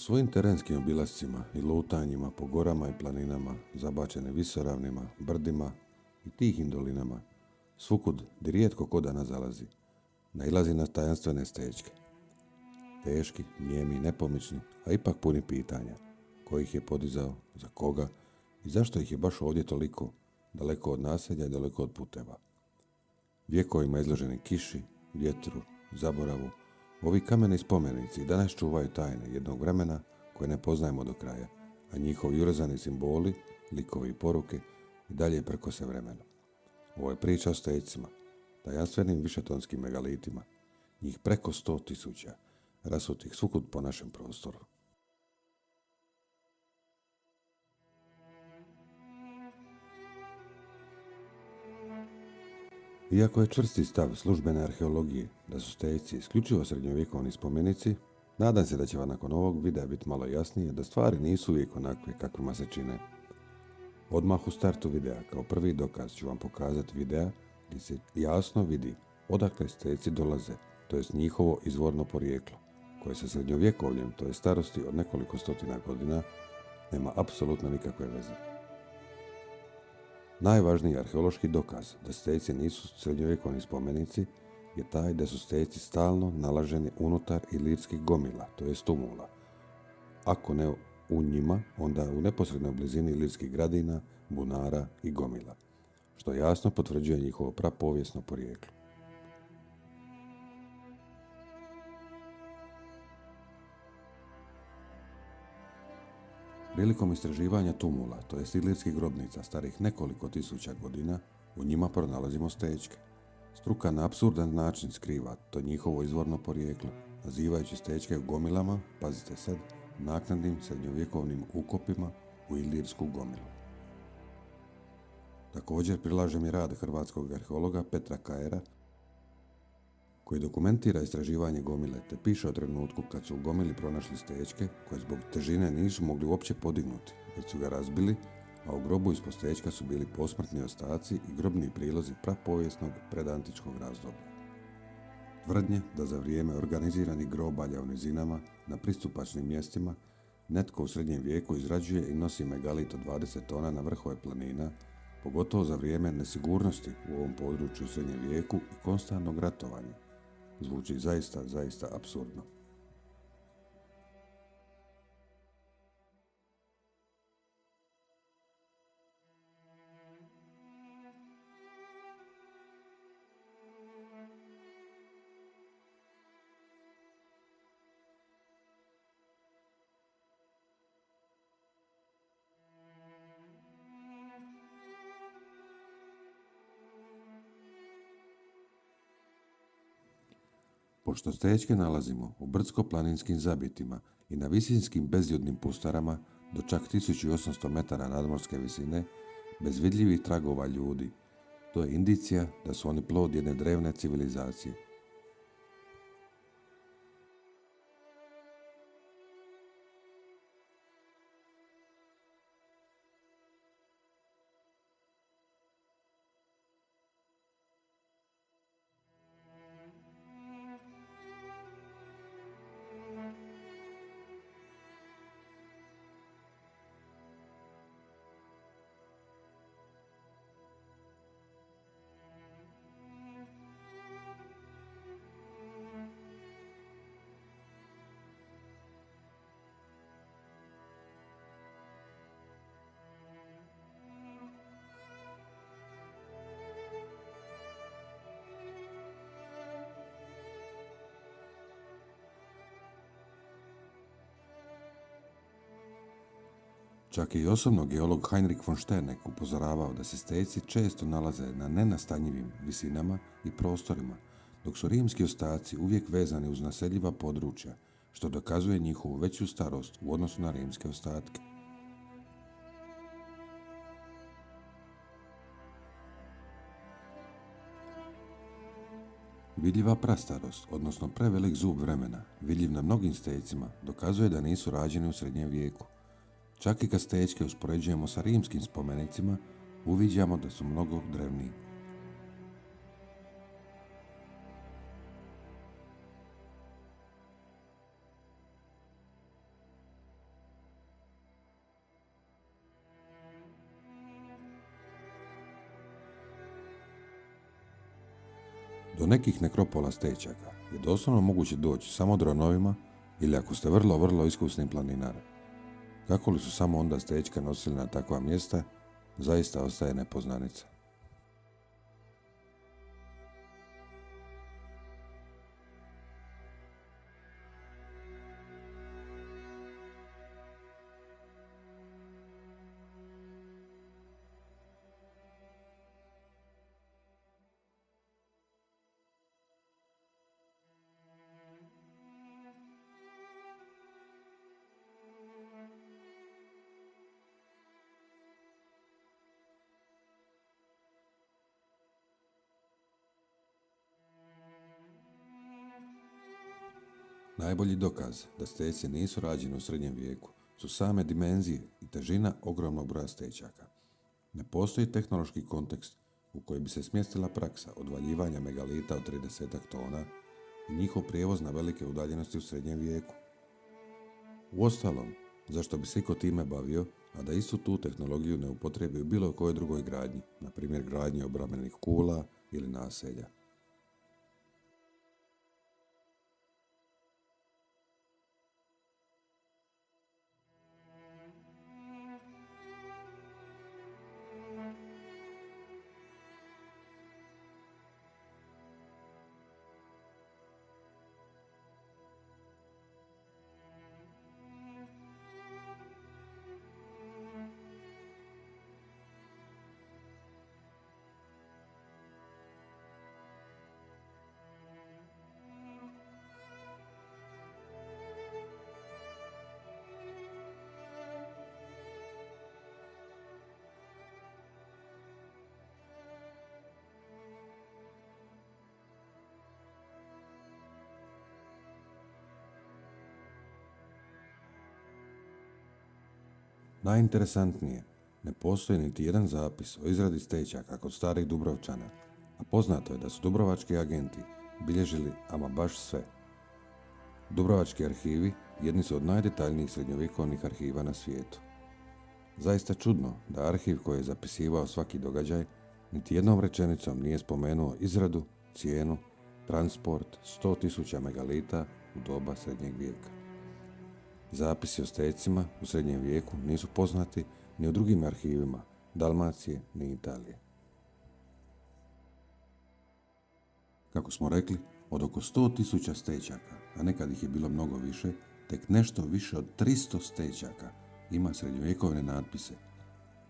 svojim terenskim obilascima i lutanjima po gorama i planinama, zabačene visoravnima, brdima i tihim dolinama, svukud gdje rijetko ko da zalazi, nailazi na tajanstvene stečke. Teški, nijemi i nepomični, a ipak puni pitanja. Ko ih je podizao, za koga i zašto ih je baš ovdje toliko, daleko od naselja i daleko od puteva. Vjekovima izloženi kiši, vjetru, zaboravu, ovi kameni spomenici danas čuvaju tajne jednog vremena koje ne poznajemo do kraja, a njihovi urezani simboli, likovi i poruke i dalje prkose vremena. Ovo je priča o stecima, tajanstvenim višetonskim megalitima, njih preko 100.000, rasutih svukud po našem prostoru. Iako je čvrsti stav službene arheologije da su steci isključivo srednjovjekovni spomenici, nadam se da će vam nakon ovog videa biti malo jasnije da stvari nisu uvijek onakve kakvima se čine. Odmah u startu videa kao prvi dokaz ću vam pokazati videa gdje se jasno vidi odakle steci dolaze, to jest njihovo izvorno porijeklo, koje sa srednjovjekovljem, to je starosti od nekoliko stotina godina, nema apsolutno nikakve veze. Najvažniji arheološki dokaz da steci nisu srednjovjekovni spomenici je taj da su steci stalno nalaženi unutar ilirskih gomila, to jest tumula. Ako ne u njima, onda u neposrednoj blizini ilirskih gradina, bunara i gomila, što jasno potvrđuje njihovo prapovijesno porijeklo. Prilikom istraživanja tumula, to jest ilirskih grobnica starih nekoliko tisuća godina, u njima pronalazimo stečke. Struka na apsurdan način skriva to njihovo izvorno porijeklo, nazivajući stečke gomilama, pazite sad, naknadnim srednjovjekovnim ukopima u ilirsku gomilu. Također prilažem i rad hrvatskog arheologa Petra Kajera, koji dokumentira istraživanje gomile te piše o trenutku kad su u gomili pronašli stečke koje zbog težine nisu mogli uopće podignuti, već su ga razbili, a u grobu ispod stečka su bili posmrtni ostaci i grobni prilozi prapovijesnog predantičkog razdoblja. Tvrdnje da za vrijeme organiziranih grobalja u nizinama na pristupačnim mjestima netko u srednjem vijeku izrađuje i nosi megalit od 20 tona na vrhove planina, pogotovo za vrijeme nesigurnosti u ovom području u srednjem vijeku i konstantnog ratovanja, zvuči zaista apsurdno. Pošto stečke nalazimo u brdsko-planinskim zabitima i na visinskim bezljudnim pustarama do čak 1800 metara nadmorske visine, bez vidljivih tragova ljudi, to je indicija da su oni plod jedne drevne civilizacije. Čak je i osobno geolog Heinrich von Sterneck upozoravao da se steci često nalaze na nenastanjivim visinama i prostorima, dok su rimski ostaci uvijek vezani uz naseljiva područja, što dokazuje njihovu veću starost u odnosu na rimske ostatke. Vidljiva prastarost, odnosno prevelik zub vremena, vidljiv na mnogim stecima, dokazuje da nisu rađeni u srednjem vijeku. Čak i kad stečke uspoređujemo sa rimskim spomenicima, uviđamo da su mnogo drevniji. Do nekih nekropola stećaka je doslovno moguće doći samo dronovima ili ako ste vrlo iskusni planinar. Kako li su samo onda stećke nosili na takva mjesta, zaista ostaje nepoznanica. Najbolji dokaz da stećci nisu rađeni u srednjem vijeku su same dimenzije i težina ogromnog broja stećaka. Ne postoji tehnološki kontekst u koji bi se smjestila praksa odvaljivanja megalita od 30 tona i njihov prijevoz na velike udaljenosti u srednjem vijeku. Uostalom, zašto bi se iko time bavio, a da istu tu tehnologiju ne upotrebi u bilo kojoj drugoj gradnji, na primjer gradnji obrambenih kula ili naselja. Najinteresantnije, ne postoji niti jedan zapis o izradi stećaka kod starih Dubrovčana, a poznato je da su dubrovački agenti bilježili ama baš sve. Dubrovački arhivi jedni su od najdetaljnijih srednjovjekovnih arhiva na svijetu. Zaista čudno da arhiv koji je zapisivao svaki događaj niti jednom rečenicom nije spomenuo izradu, cijenu, transport 100.000 megalita u doba srednjeg vijeka. Zapisi o stećcima u srednjem vijeku nisu poznati ni u drugim arhivima Dalmacije ni Italije. Kako smo rekli, od oko 100.000 stećaka, a nekad ih je bilo mnogo više, tek nešto više od 300 stećaka ima srednjovjekovne natpise,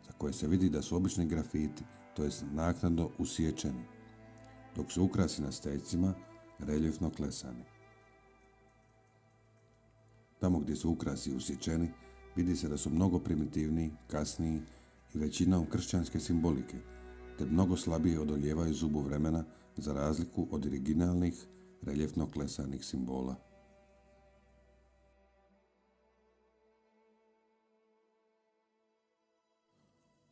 za koje se vidi da su obični grafiti, to jest naknadno usječeni, dok su ukrasi na stećcima reljefno klesani. Tamo gdje su ukrasi usječeni, vidi se da su mnogo primitivniji, kasniji i većinom kršćanske simbolike, te mnogo slabije odolijevaju zubu vremena za razliku od originalnih, reljefno klesanih simbola.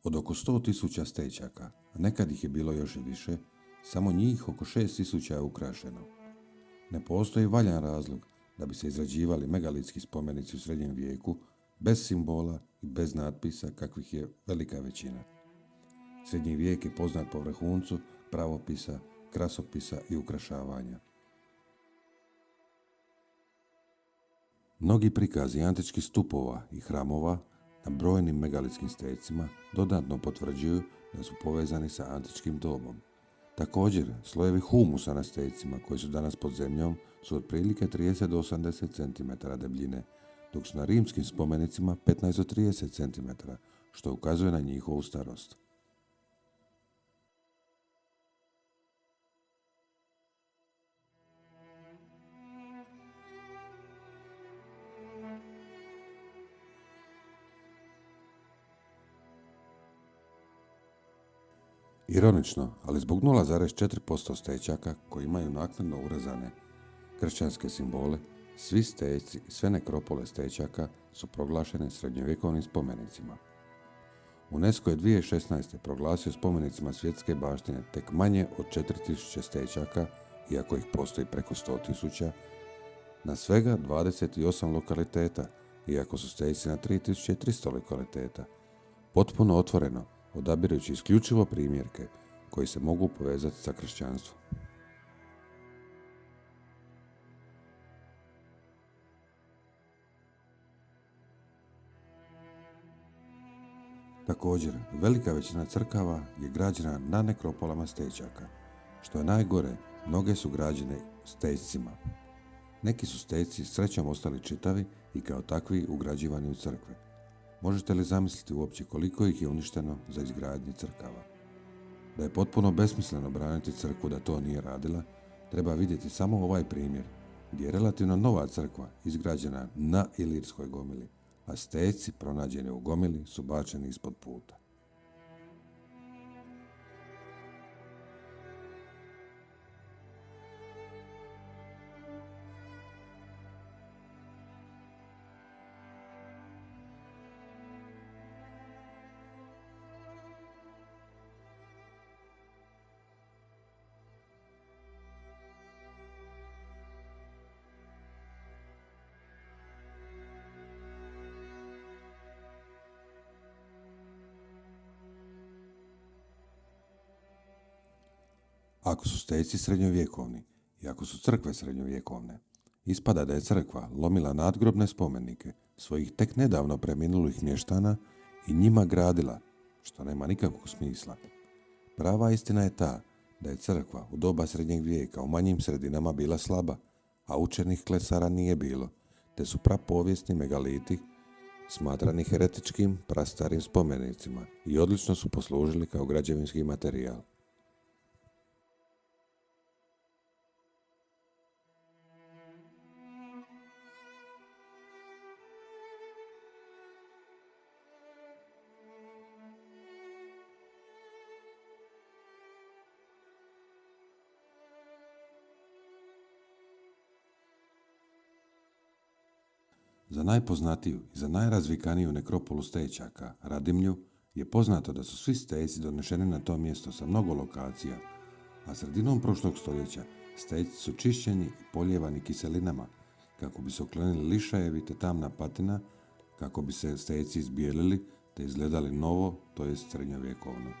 Od oko 100.000 stećaka, a nekad ih je bilo još i više, samo njih oko 6.000 je ukrašeno. Ne postoji valjan razlog da bi se izrađivali megalitski spomenici u srednjem vijeku bez simbola i bez natpisa kakvih je velika većina. Srednji vijek je poznat po vrhuncu pravopisa, krasopisa i ukrašavanja. Mnogi prikazi antičkih stupova i hramova na brojnim megalitskim stećcima dodatno potvrđuju da su povezani sa antičkim dobom. Također, slojevi humusa na stećcima koji su danas pod zemljom su otprilike 30 do 80 cm debljine, dok su na rimskim spomenicima 15 do 30 cm, što ukazuje na njihovu starost. Ironično, ali zbog 0,4% stećaka koji imaju naknadno urezane kršćanske simbole, svi stećci i sve nekropole stećaka su proglašene srednjovjekovnim spomenicima. UNESCO je 2016. proglasio spomenicima svjetske baštine tek manje od 4.000 stećaka, iako ih postoji preko 100.000, na svega 28 lokaliteta, iako su stećci na 3.300 lokaliteta, potpuno otvoreno, odabirujući isključivo primjerke koji se mogu povezati sa kršćanstvom. Također, velika većina crkava je građena na nekropolama stećaka. Što je najgore, mnoge su građene stećcima. Neki su stećci srećom ostali čitavi i kao takvi ugrađivani u crkve. Možete li zamisliti uopće koliko ih je uništeno za izgradnje crkava? Da je potpuno besmisleno braniti crkvu da to nije radila, treba vidjeti samo ovaj primjer, gdje je relativno nova crkva izgrađena na Ilirskoj gomili, a stećci pronađeni u gomili su bačeni ispod puta. Ako su stećci srednjovjekovni i ako su crkve srednjovjekovne, ispada da je crkva lomila nadgrobne spomenike svojih tek nedavno preminulih mještana i njima gradila, što nema nikakvog smisla. Prava istina je ta da je crkva u doba srednjeg vijeka u manjim sredinama bila slaba, a učenih klesara nije bilo, te su prapovijesni megaliti smatrani heretičkim prastarim spomenicima i odlično su poslužili kao građevinski materijal. Za najpoznatiju i za najrazvikaniju nekropolu stećaka, Radimlju, je poznato da su svi stećci donešeni na to mjesto sa mnogo lokacija, a sredinom prošlog stoljeća stećci su čišćeni i polijevani kiselinama kako bi se uklonili lišajevi te tamna patina, kako bi se stećci izbijelili te izgledali novo, to jest srednjovjekovno.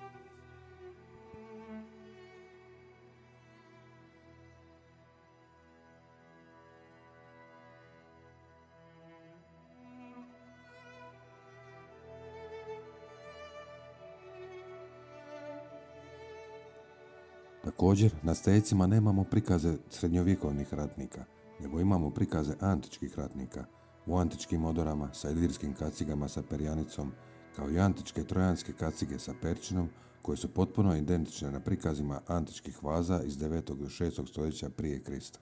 Također, na stećcima nemamo prikaze srednjovjekovnih ratnika, nego imamo prikaze antičkih ratnika u antičkim odorama sa ilirskim kacigama sa perjanicom, kao i antičke trojanske kacige sa perčinom, koje su potpuno identične na prikazima antičkih vaza iz 9. do 6. stoljeća prije Krista.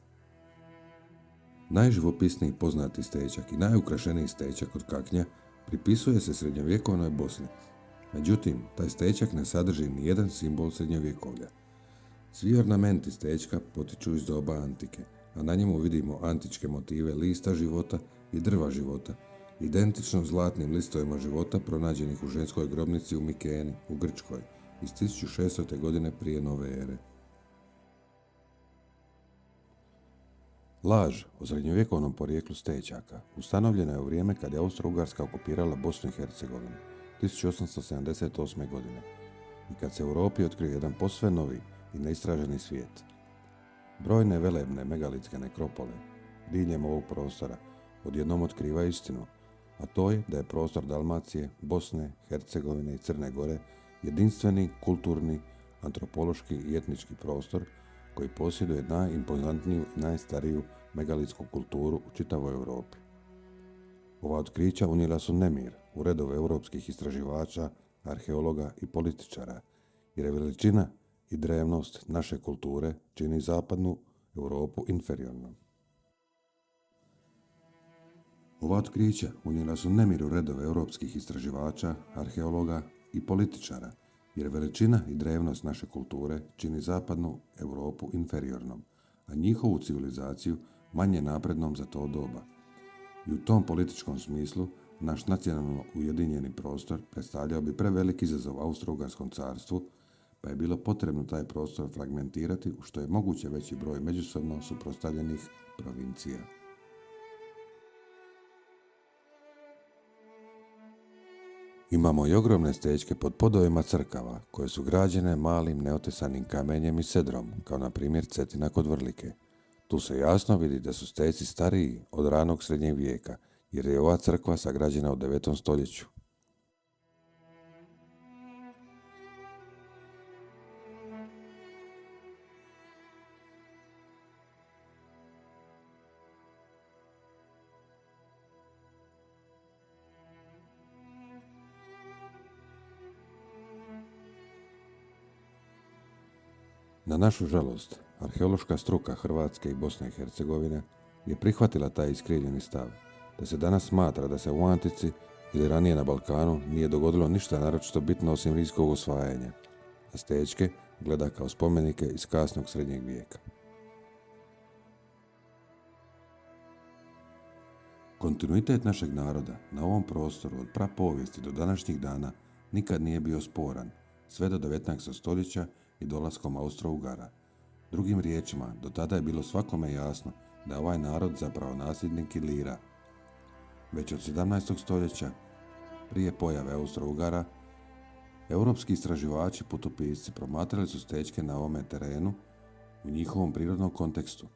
Najživopisniji poznati stećak i najukrašeniji stećak od kaknja pripisuje se srednjovjekovnoj Bosni. Međutim, taj stećak ne sadrži ni jedan simbol srednjovjekovlja. Svi ornamenti stećka potiču iz doba antike, a na njemu vidimo antičke motive lista života i drva života, identično zlatnim listovima života pronađenih u ženskoj grobnici u Mikeni, u Grčkoj, iz 1600. godine prije nove ere. Laž o srednjovjekovnom porijeklu stećaka ustanovljena je u vrijeme kad je Austro-Ugarska okupirala Bosnu i Hercegovinu, 1878. godine, i kad se u Europi otkrio jedan posve novi i neistraženi svijet. Brojne velebne megalitske nekropole diljem ovog prostora odjednom otkriva istinu, a to je da je prostor Dalmacije, Bosne, Hercegovine i Crne Gore jedinstveni, kulturni, antropološki i etnički prostor koji posjeduje najimpozantniju i najstariju megalitsku kulturu u čitavoj Europi. Ova otkrića unijela su nemir u redove europskih istraživača, arheologa i političara, jer je veličina i drevnost naše kulture čini zapadnu Europu inferiornom. Ova otkrića unijela su nemir u redove europskih istraživača, arheologa i političara, jer veličina i drevnost naše kulture čini zapadnu Europu inferiornom, a njihovu civilizaciju manje naprednom za to doba. I u tom političkom smislu naš nacionalno ujedinjeni prostor predstavljao bi prevelik izazov Austro-Ugarskom carstvu, pa je bilo potrebno taj prostor fragmentirati u što je moguće veći broj međusobno suprotstavljenih provincija. Imamo i ogromne stećke pod podovima crkava, koje su građene malim neotesanim kamenjem i sedrom, kao na primjer Cetina kod Vrlike. Tu se jasno vidi da su stećci stariji od ranog srednjeg vijeka, jer je ova crkva sagrađena u 9. stoljeću. Na našu žalost, arheološka struka Hrvatske i Bosne i Hercegovine je prihvatila taj iskrivljeni stav, da se danas smatra da se u Antici ili ranije na Balkanu nije dogodilo ništa naročito bitno osim rimskog osvajanja, a Stečke gleda kao spomenike iz kasnog srednjeg vijeka. Kontinuitet našeg naroda na ovom prostoru od prapovijesti do današnjih dana nikad nije bio sporan, sve do 19. stoljeća i dolaskom Austro-Ugara. Drugim riječima, do tada je bilo svakome jasno da je ovaj narod zapravo nasljednik Ilira. Već od 17. stoljeća, prije pojave Austro-Ugara, europski istraživači putopisci promatrali su Stečke na ovome terenu u njihovom prirodnom kontekstu.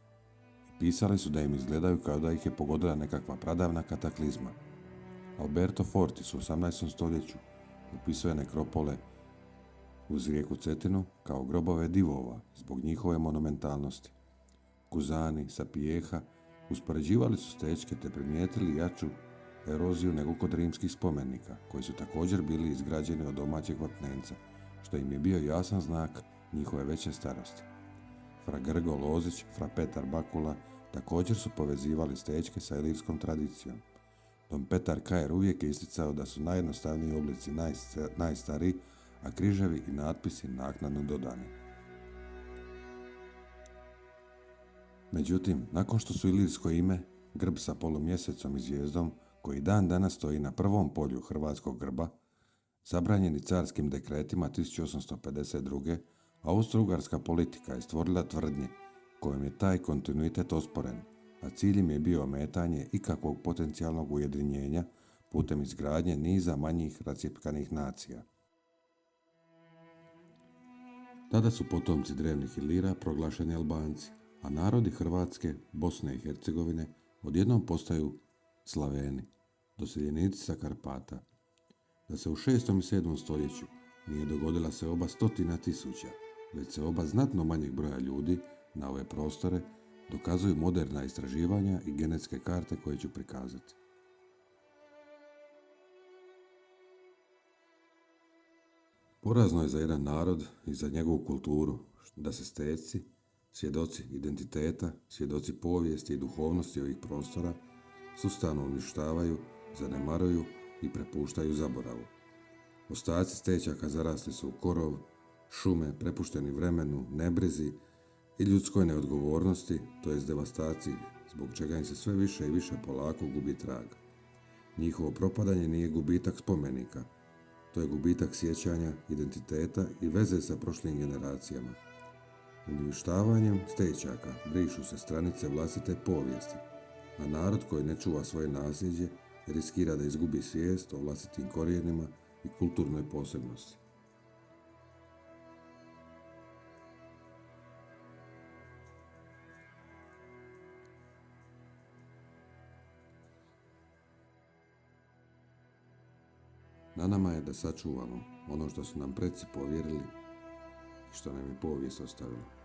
Pisali su da im izgledaju kao da ih je pogodila nekakva pradavna kataklizma. Alberto Fortis u 18. stoljeću upisuje nekropole uz rijeku Cetinu kao grobove divova zbog njihove monumentalnosti. Kuzani sa Pijeha uspoređivali su Stečke te primijetili jaču eroziju nego kod rimskih spomenika, koji su također bili izgrađeni od domaćeg vapnenca, što im je bio jasan znak njihove veće starosti. Fra Grgo Lozić, fra Petar Bakula također su povezivali Stečke sa ilirskom tradicijom. Don Petar Kajer uvijek je isticao da su najjednostavniji oblici najstariji, a križevi i natpisi naknadno dodani. Međutim, nakon što su ilirsko ime, grb sa polumjesecom i zvijezdom, koji dan danas stoji na prvom polju hrvatskog grba, zabranjeni carskim dekretima 1852. Austro-ugarska politika je stvorila tvrdnje kojom je taj kontinuitet osporen, a cilj im je bio ometanje ikakvog potencijalnog ujedinjenja putem izgradnje niza manjih rascjepkanih nacija. Tada su potomci drevnih Ilira proglašeni Albanci, a narodi Hrvatske, Bosne i Hercegovine odjednom postaju Slaveni, doseljenici sa Karpata. Da se u 6. i 7. stoljeću nije dogodila se oba 100.000, već se oba znatno manjeg broja ljudi na ove prostore dokazuju moderna istraživanja i genetske karte koje ću prikazati. Porazno je za jedan narod i za njegovu kulturu da se Stečci, svjedoci identiteta, svjedoci povijesti i duhovnosti ovih prostora, sustavno uništavaju, zanemaruju i prepuštaju zaboravu. Ostaci Stečaka zarasli su u korov, šume prepušteni vremenu, nebrizi i ljudskoj neodgovornosti, to jest devastaciji, zbog čega im se sve više i više polako gubi trag. Njihovo propadanje nije gubitak spomenika, to je gubitak sjećanja, identiteta i veze sa prošlim generacijama. Uništavanjem Stečaka brišu se stranice vlastite povijesti, a narod koji ne čuva svoje nasljeđe riskira da izgubi svijest o vlastitim korijenima i kulturnoj posebnosti. Na nama je da sačuvamo ono što su nam preci povjerili i što nam je povijest ostavila.